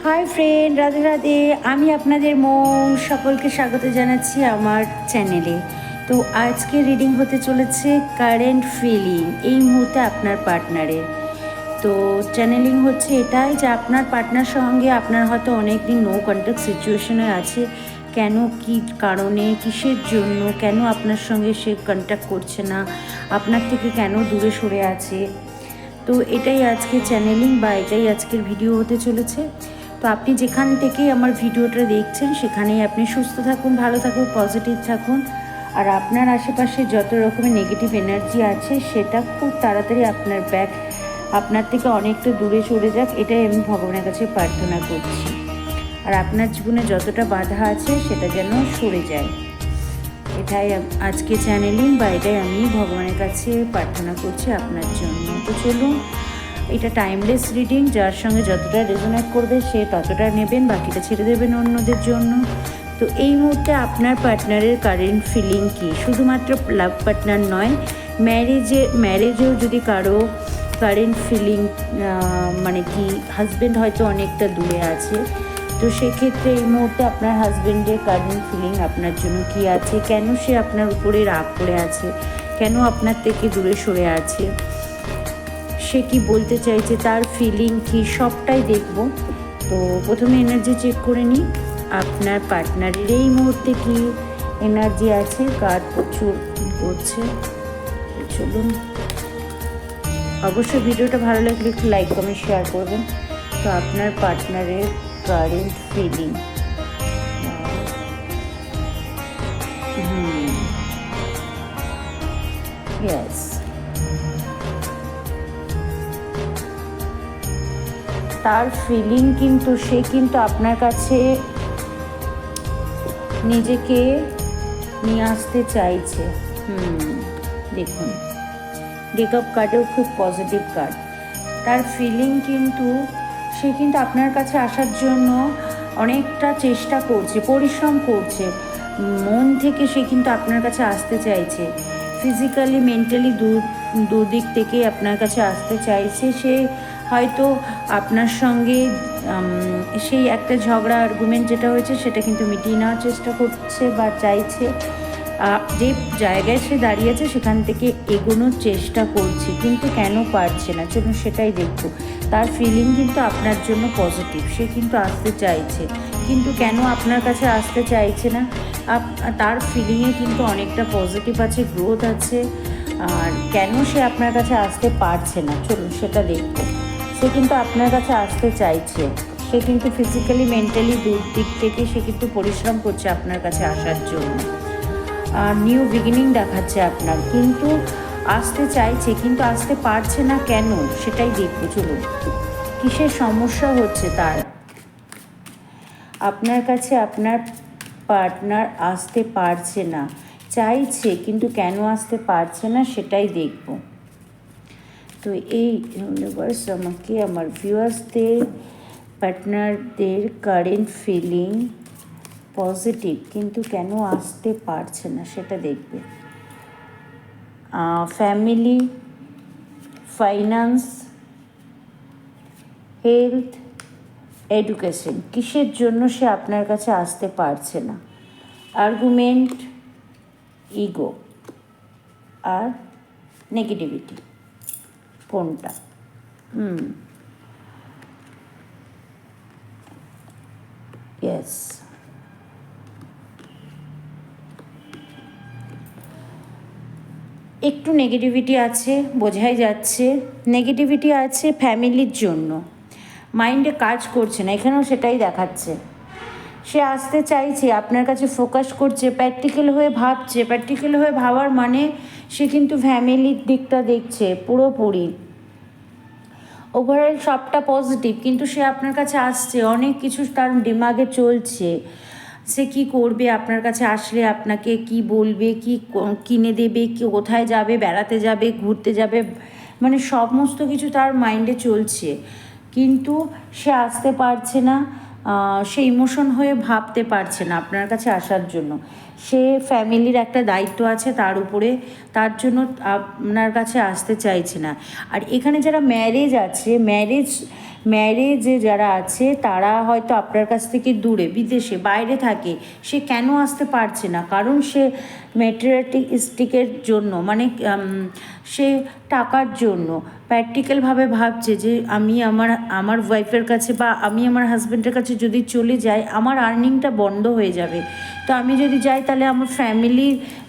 Hi friend, Radhe Radhe. আমি আপনাদের মন সকলকে স্বাগত জানাচ্ছি আমার চ্যানেলে। তো আজকে রিডিং হতে চলেছে কারেন্ট ফিলিং এই মুহূর্তে আপনার পার্টনারের। তো চ্যানেলিং হচ্ছে এটাই যে আপনার পার্টনার সঙ্গে আপনার হয়তো অনেক দিন নো কন্ট্যাক্ট সিচুয়েশনে আছে। কেন, কী কারণে, কিসের জন্য, কেন আপনার সঙ্গে সে কন্ট্যাক্ট করছে না, আপনার থেকে কেন দূরে সরে আছে। তো এটাই আজকে চ্যানেলিং বা এটাই আজকের ভিডিও হতে চলেছে। তো আপনি যেখান থেকে আমার ভিডিওটা দেখছেন সেখানেই আপনি সুস্থ থাকুন, ভালো থাকুন, পজিটিভ থাকুন। আর আপনার আশেপাশে যত রকমের নেগেটিভ এনার্জি আছে সেটা খুব তাড়াতাড়ি আপনার থেকে অনেকটা দূরে সরে যাক, এটাই আমি ভগবানের কাছে প্রার্থনা করছি। আর আপনার জীবনে যতটা বাধা আছে সেটা যেন সরে যায়, এটাই আজকে চ্যানেলিং বা এটাই আমি ভগবানের কাছে প্রার্থনা করছি আপনার জন্য। তো চলুন, এটা টাইমলেস রিডিং, যার সঙ্গে যতটা রেজোনেট করবে সে ততটা নেবেন, বাকিটা ছেড়ে দেবেন অন্যদের জন্য। তো এই মুহূর্তে আপনার পার্টনারের কারেন্ট ফিলিং কী, শুধুমাত্র লাভ পার্টনার নয়, ম্যারেজেও যদি কারো কারেন্ট ফিলিং মানে কি হাজব্যান্ড হয়তো অনেকটা দূরে আছে, তো সেক্ষেত্রে এই মুহূর্তে আপনার হাজব্যান্ডের কারেন্ট ফিলিং আপনার জন্য কী আছে, কেন সে আপনার উপরে রাগ করে আছে, কেন আপনার থেকে দূরে সরে আছে, সে কি বলতে চাইছে, তার ফিলিং কি, সবটাই দেখব। তো প্রথমে এনার্জি চেক করে নিই আপনার পার্টনারের এই মুহূর্তে কি এনার্জি আছে, কার্ড প্রচুর করছে। চলুন, অবশ্যই ভিডিওটা ভালো লাগলে একটু লাইক কমেন্ট শেয়ার করবেন। তো আপনার পার্টনারের কারেন্ট ফিলিং, ইয়েস, তার ফিলিং কিন্তু সে কিন্তু আপনার কাছে নিজেকে নিয়ে আসতে চাইছে। দেখুন, ডেকআপ কার্ডেও খুব পজিটিভ কার্ড। তার ফিলিং কিন্তু সে কিন্তু আপনার কাছে আসার জন্য অনেকটা চেষ্টা করছে, পরিশ্রম করছে, মন থেকে সে কিন্তু আপনার কাছে আসতে চাইছে, ফিজিক্যালি মেন্টালি দুদিক থেকে আপনার কাছে আসতে চাইছে। সে হয়তো আপনার সঙ্গে সেই একটা ঝগড়া আর্গুমেন্ট যেটা হয়েছে সেটা কিন্তু মিটিয়ে নেওয়ার চেষ্টা করছে বা চাইছে, যে জায়গায় সে দাঁড়িয়েছে সেখান থেকে এগোনোর চেষ্টা করছে, কিন্তু কেন পারছে না, চলুন সেটাই দেখব। তার ফিলিং কিন্তু আপনার জন্য পজিটিভ, সে কিন্তু আসতে চাইছে, কিন্তু কেন আপনার কাছে আসতে চাইছে না, তার ফিলিংয়ে কিন্তু অনেকটা পজিটিভ আছে, গ্রোথ আছে। আর কেন সে আপনার কাছে আসতে পারছে না, চলুন সেটা দেখব। সে কিন্তু আপনার কাছে আসতে চাইছে, সে কিন্তু ফিজিক্যালি মেন্টালি দিক থেকে সে কিন্তু পরিশ্রম করছে আপনার কাছে আসার জন্য। নিউ বিগিনিং দেখাচ্ছে আপনার, কিন্তু আসতে চাইছে, কিন্তু আসতে পারছে না কেন, সেটাই দেখবো। চলুন, কিসের সমস্যা হচ্ছে তার, আপনার কাছে আপনার পার্টনার আসতে পারছে না, চাইছে কিন্তু কেন আসতে পারছে না সেটাই দেখব। তো এই ইউনিভার্স আমাকে আমার ভিউয়ার্সদের পার্টনারদের কারেন্ট ফিলিং পজিটিভ, কিন্তু কেন আসতে পারছে না সেটা দেখবে। ফ্যামিলি, ফাইন্যান্স, হেলথ, এডুকেশন, কিসের জন্য সে আপনার কাছে আসতে পারছে না, আর্গুমেন্ট, ইগো আর নেগেটিভিটি, কোনটা? ইয়েস, একটু নেগেটিভিটি আছে, বোঝাই যাচ্ছে নেগেটিভিটি আছে ফ্যামিলির জন্য, মাইন্ডে কাজ করছে না, এখানেও সেটাই দেখাচ্ছে। সে আসতে চাইছে, আপনার কাছে ফোকাস করছে, প্র্যাকটিক্যাল হয়ে ভাবছে, প্র্যাকটিক্যাল হয়ে ভাবার মানে সে কিন্তু ফ্যামিলির দিকটা দেখছে পুরোপুরি, ওভারঅল সবটা পজিটিভ, কিন্তু সে আপনার কাছে আসছে, অনেক কিছু তার দিমাগে চলছে, সে কি করবে, আপনার কাছে আসলে আপনাকে কি বলবে, কি কিনে দেবে, কি কোথায় যাবে, বেড়াতে যাবে, ঘুরতে যাবে, মানে সমস্ত কিছু তার মাইন্ডে চলছে, কিন্তু সে আসতে পারছে না, সে ইমোশন হয়ে ভাবতে পারছে না আপনার কাছে আসার জন্য। সে ফ্যামিলির একটা দায়িত্ব আছে তার উপরে, তার জন্য আপনার কাছে আসতে চাইছে না। আর এখানে যারা ম্যারেজ আছে, ম্যারেজে যারা আছে তারা হয়তো আপনার কাছ থেকে দূরে বিদেশে বাইরে থাকে, সে কেন আসতে পারছে না? কারণ সে ম্যাটেরিয়ালিস্টিকের জন্য, মানে সে টাকার জন্য প্র্যাকটিক্যালভাবে ভাবছে যে আমি আমার ওয়াইফের কাছে বা আমি আমার হাজব্যান্ডের কাছে যদি চলে যাই আমার আর্নিংটা বন্ধ হয়ে যাবে। তো আমি যদি যাই তাহলে আমার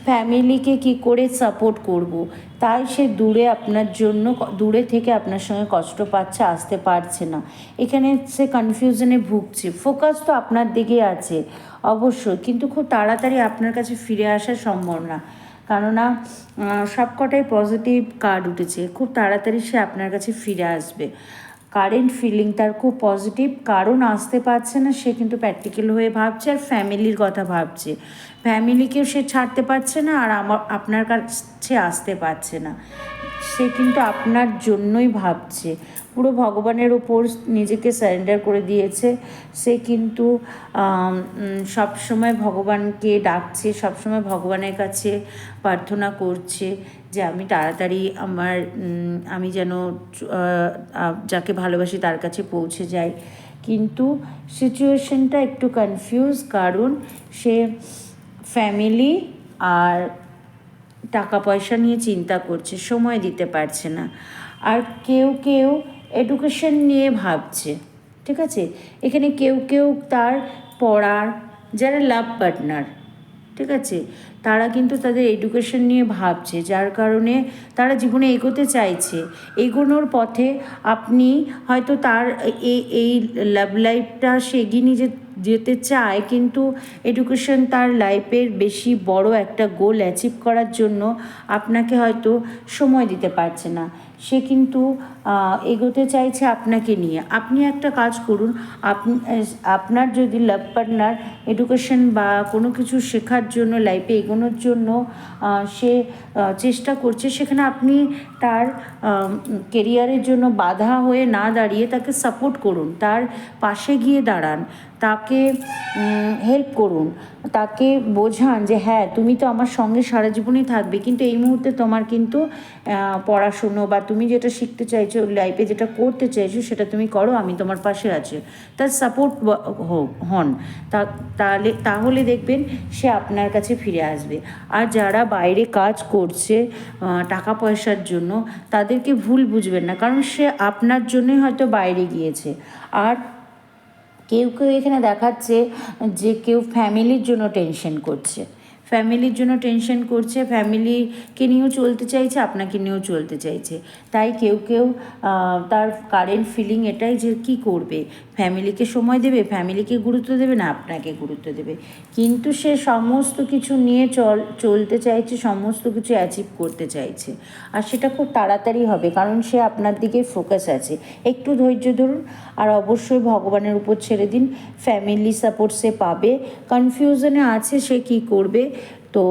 ফ্যামিলিকে কি করে সাপোর্ট করব। তাই সে দূরে আপনার জন্য, দূরে থেকে আপনার সঙ্গে কষ্ট পাচ্ছে, আসতে পারছে না। এখানে সে কনফিউশনে ভুগছে। ফোকাস তো আপনার দিকে আছে অবশ্যই, কিন্তু খুব তাড়াতাড়ি আপনার কাছে ফিরে আসা সম্ভব না, কেননা সবকটাই পজিটিভ কার্ড উঠেছে। খুব তাড়াতাড়ি সে আপনার কাছে ফিরে আসবে। কারেন্ট ফিলিং তার খুব পজিটিভ, কারণ আসতে পারছে না, সে কিন্তু প্র্যাকটিক্যাল হয়ে ভাবছে আর ফ্যামিলির কথা ভাবছে। ফ্যামিলিকেও সে ছাড়তে পারছে না আর আপনার কাছে আসতে পারছে না। সে কিন্তু আপনার জন্যই ভাবছে, পুরো ভগবানের ওপর নিজেকে সারেন্ডার করে দিয়েছে। সে কিন্তু সবসময় ভগবানকে ডাকছে, সবসময় ভগবানের কাছে প্রার্থনা করছে যে আমি তাড়াতাড়ি আমি যেন যাকে ভালোবাসি তার কাছে পৌঁছে যাই। কিন্তু সিচুয়েশনটা একটু কনফিউজ, কারণ সে ফ্যামিলি আর টাকা পয়সা নিয়ে চিন্তা করছে, সময় দিতে পারছে না। আর কেউ কেউ এডুকেশন নিয়ে ভাবছে, ঠিক আছে? এখানে কেউ কেউ তার পড়ার, যারা লাভ পার্টনার, ঠিক আছে, তারা কিন্তু তাদের এডুকেশন নিয়ে ভাবছে, যার কারণে তারা জীবনে এগোতে চাইছে। এগোনোর পথে আপনি হয়তো তার এই লাভ লাইফটা সে এগিয়ে নিয়ে যেতে চায়, কিন্তু এডুকেশন তার লাইফের বেশি বড় একটা গোল অ্যাচিভ করার জন্য আপনাকে হয়তো সময় দিতে পারছে না। সে কিন্তু এগোতে চাইছে আপনাকে নিয়ে। আপনি একটা কাজ করুন, আপনার যদি লাভ পার্টনার এডুকেশন বা কোনো কিছু শেখার জন্য, লাইফে এগোনোর জন্য সে চেষ্টা করছে, সেখানে আপনি তার কেরিয়ারের জন্য বাধা হয়ে না দাঁড়িয়ে তাকে সাপোর্ট করুন, তার পাশে গিয়ে দাঁড়ান, তাকে হেল্প করুন, তাকে বোঝান যে হ্যাঁ তুমি তো আমার সঙ্গে সারা জীবনই থাকবে, কিন্তু এই মুহূর্তে তোমার কিন্তু পড়াশুনো বা তুমি যেটা শিখতে চাইছো, লাইফে যেটা করতে চাইছো সেটা তুমি করো, আমি তোমার পাশে আছি। তার সাপোর্ট হন, তাহলে দেখবেন সে আপনার কাছে ফিরে আসবে। আর যারা বাইরে কাজ করছে টাকা পয়সার জন্য, তাদেরকে ভুল বুঝবেন না, কারণ সে আপনার জন্যই হয়তো বাইরে গিয়েছে। আর কেউ কেউ এখানে দেখাচ্ছে যে কেউ ফ্যামিলির জন্য টেনশন করছে, ফ্যামিলিকে নিয়েও চলতে চাইছে, আপনাকে নিয়েও চলতে চাইছে। তাই কেউ কেউ তার কারেন্ট ফিলিং এটাই যে কী করবে, ফ্যামিলিকে সময় দেবে, ফ্যামিলিকে গুরুত্ব দেবে না আপনাকে গুরুত্ব দেবে। কিন্তু সে সমস্ত কিছু নিয়ে চলতে চাইছে, সমস্ত কিছু অ্যাচিভ করতে চাইছে, আর সেটা খুব তাড়াতাড়ি হবে, কারণ সে আপনার দিকে ফোকাস আছে। একটু ধৈর্য ধরুন, আর অবশ্যই ভগবানের উপর ছেড়ে দিন, ফ্যামিলি সাপোর্ট সে পাবে। কনফিউশনে আছে সে কী করবে, তো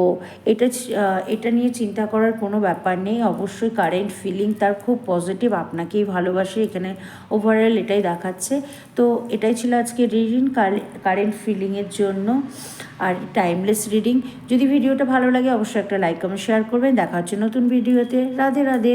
এটা নিয়ে চিন্তা করার কোনো ব্যাপার নেই। অবশ্যই কারেন্ট ফিলিং তার খুব পজিটিভ, আপনাকেই ভালোবাসে, এখানে ওভারঅল এটাই দেখাচ্ছে। তো এটাই ছিল আজকে রিডিং কারেন্ট ফিলিংয়ের জন্য, আর টাইমলেস রিডিং। যদি ভিডিওটা ভালো লাগে অবশ্যই একটা লাইক কমেন্ট শেয়ার করবেন। দেখা হচ্ছে নতুন ভিডিওতে। রাধে রাধে।